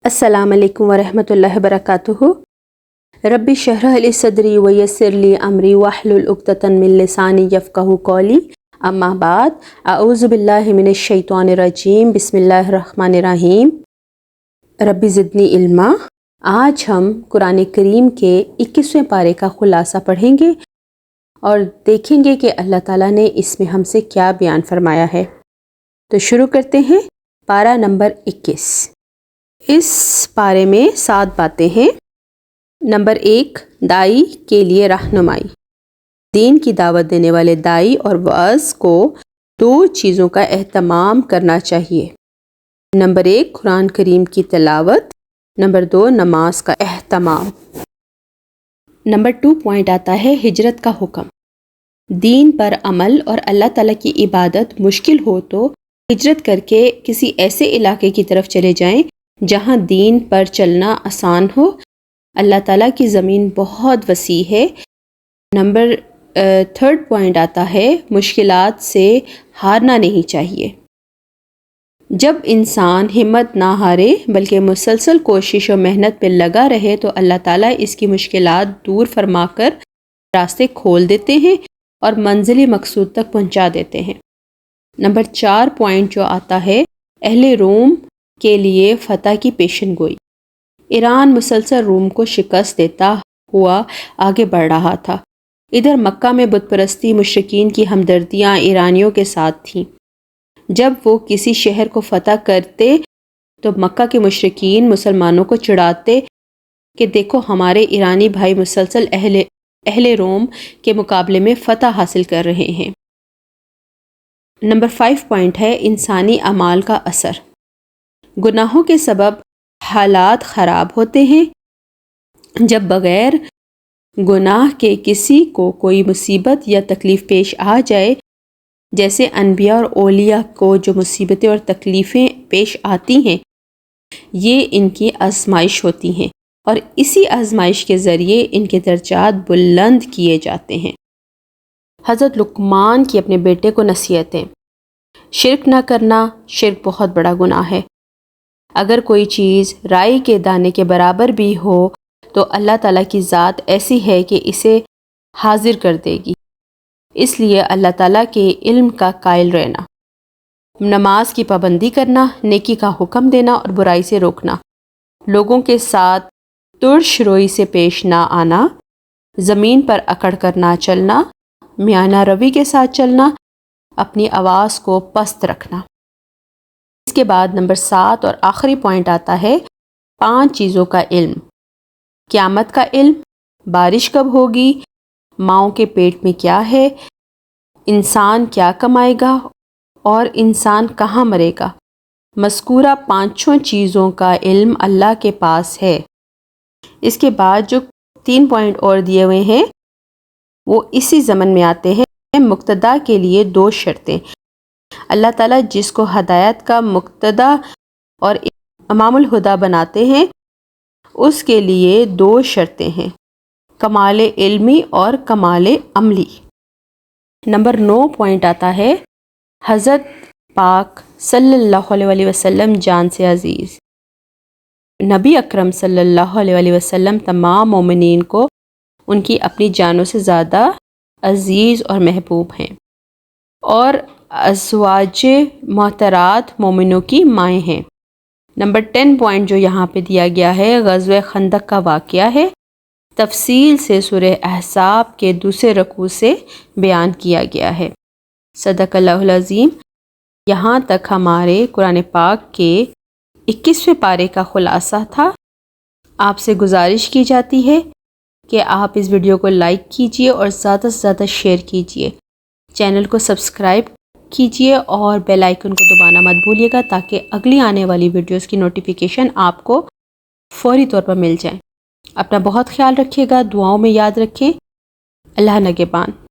السلام علیکم ورحمۃ اللہ وبرکاتہ۔ رب اشرح لی صدری ویسر لی امری واحلل عقدۃ من لسانی یفقہوا قولی، اما بعد، اعوذ باللہ من الشیطان الرجیم، بسم اللہ الرحمن الرحیم۔ رب زدنی علما۔ آج ہم قرآن کریم کے 21ویں پارے کا خلاصہ پڑھیں گے اور دیکھیں گے کہ اللہ تعالیٰ نے اس میں ہم سے کیا بیان فرمایا ہے۔ تو شروع کرتے ہیں۔ پارہ نمبر 21۔ اس پارے میں 7 باتیں ہیں۔ نمبر 1، دائی کے لیے رہنمائی۔ دین کی دعوت دینے والے دائی اور واعظ کو 2 چیزوں کا اہتمام کرنا چاہیے۔ نمبر 1، قرآن کریم کی تلاوت۔ نمبر 2، نماز کا اہتمام۔ نمبر 2 پوائنٹ آتا ہے ہجرت کا حکم۔ دین پر عمل اور اللہ تعالیٰ کی عبادت مشکل ہو تو ہجرت کر کے کسی ایسے علاقے کی طرف چلے جائیں جہاں دین پر چلنا آسان ہو۔ اللہ تعالیٰ کی زمین بہت وسیع ہے۔ نمبر 3 پوائنٹ آتا ہے مشکلات سے ہارنا نہیں چاہیے۔ جب انسان ہمت نہ ہارے بلکہ مسلسل کوشش و محنت پہ لگا رہے تو اللہ تعالیٰ اس کی مشکلات دور فرما کر راستے کھول دیتے ہیں اور منزل مقصود تک پہنچا دیتے ہیں۔ نمبر 4 پوائنٹ جو آتا ہے اہل روم کے لیے فتح کی پیشن گوئی۔ ایران مسلسل روم کو شکست دیتا ہوا آگے بڑھ رہا تھا۔ ادھر مکہ میں بت پرستی مشرکین کی ہمدردیاں ایرانیوں کے ساتھ تھیں۔ جب وہ کسی شہر کو فتح کرتے تو مکہ کے مشرکین مسلمانوں کو چڑھاتے کہ دیکھو ہمارے ایرانی بھائی مسلسل اہل روم کے مقابلے میں فتح حاصل کر رہے ہیں۔ نمبر 5 پوائنٹ ہے انسانی اعمال کا اثر۔ گناہوں کے سبب حالات خراب ہوتے ہیں۔ جب بغیر گناہ کے کسی کو کوئی مصیبت یا تکلیف پیش آ جائے، جیسے انبیاء اور اولیاء کو جو مصیبتیں اور تکلیفیں پیش آتی ہیں، یہ ان کی آزمائش ہوتی ہیں اور اسی آزمائش کے ذریعے ان کے درجات بلند کیے جاتے ہیں۔ حضرت لقمان کی اپنے بیٹے کو نصیحتیں۔ شرک نہ کرنا، شرک بہت بڑا گناہ ہے۔ اگر کوئی چیز رائی کے دانے کے برابر بھی ہو تو اللہ تعالیٰ کی ذات ایسی ہے کہ اسے حاضر کر دے گی۔ اس لیے اللہ تعالیٰ کے علم کا قائل رہنا، نماز کی پابندی کرنا، نیکی کا حکم دینا اور برائی سے روکنا، لوگوں کے ساتھ ترش روئی سے پیش نہ آنا، زمین پر اکڑ کر نہ چلنا، میانہ روی کے ساتھ چلنا، اپنی آواز کو پست رکھنا۔ اس کے بعد نمبر 7 اور آخری پوائنٹ آتا ہے 5 چیزوں کا علم۔ قیامت کا علم، بارش کب ہوگی، ماؤں کے پیٹ میں کیا ہے، انسان کیا کمائے گا اور انسان کہاں مرے گا۔ مذکورہ 5 چیزوں کا علم اللہ کے پاس ہے۔ اس کے بعد جو 3 پوائنٹ اور دیے ہوئے ہیں وہ اسی ضمن میں آتے ہیں۔ مقتدا کے لیے 2 شرطیں۔ اللہ تعالیٰ جس کو ہدایت کا مقتدا اور امام الہدا بناتے ہیں اس کے لیے 2 شرطیں ہیں، کمال علمی اور کمال عملی۔ نمبر 9 پوائنٹ آتا ہے حضرت پاک صلی اللہ علیہ وسلم جان سے عزیز۔ نبی اکرم صلی اللہ علیہ وسلم تمام مومنین کو ان کی اپنی جانوں سے زیادہ عزیز اور محبوب ہیں اور ازواج محترات مومنوں کی مائیں ہیں۔ نمبر 10 پوائنٹ جو یہاں پہ دیا گیا ہے غزوہ خندق کا واقعہ ہے، تفصیل سے سورہ احزاب کے 2 رکوع سے بیان کیا گیا ہے۔ صدق اللہ العظیم۔ یہاں تک ہمارے قرآن پاک کے 21ویں پارے کا خلاصہ تھا۔ آپ سے گزارش کی جاتی ہے کہ آپ اس ویڈیو کو لائک کیجئے اور زیادہ سے زیادہ شیئر کیجئے، چینل کو سبسکرائب کیجئے اور بیل آئیکن کو دبانا مت بھولیے گا تاکہ اگلی آنے والی ویڈیوز کی نوٹیفیکیشن آپ کو فوری طور پر مل جائیں۔ اپنا بہت خیال رکھیے گا، دعاؤں میں یاد رکھیں۔ اللہ نگہبان۔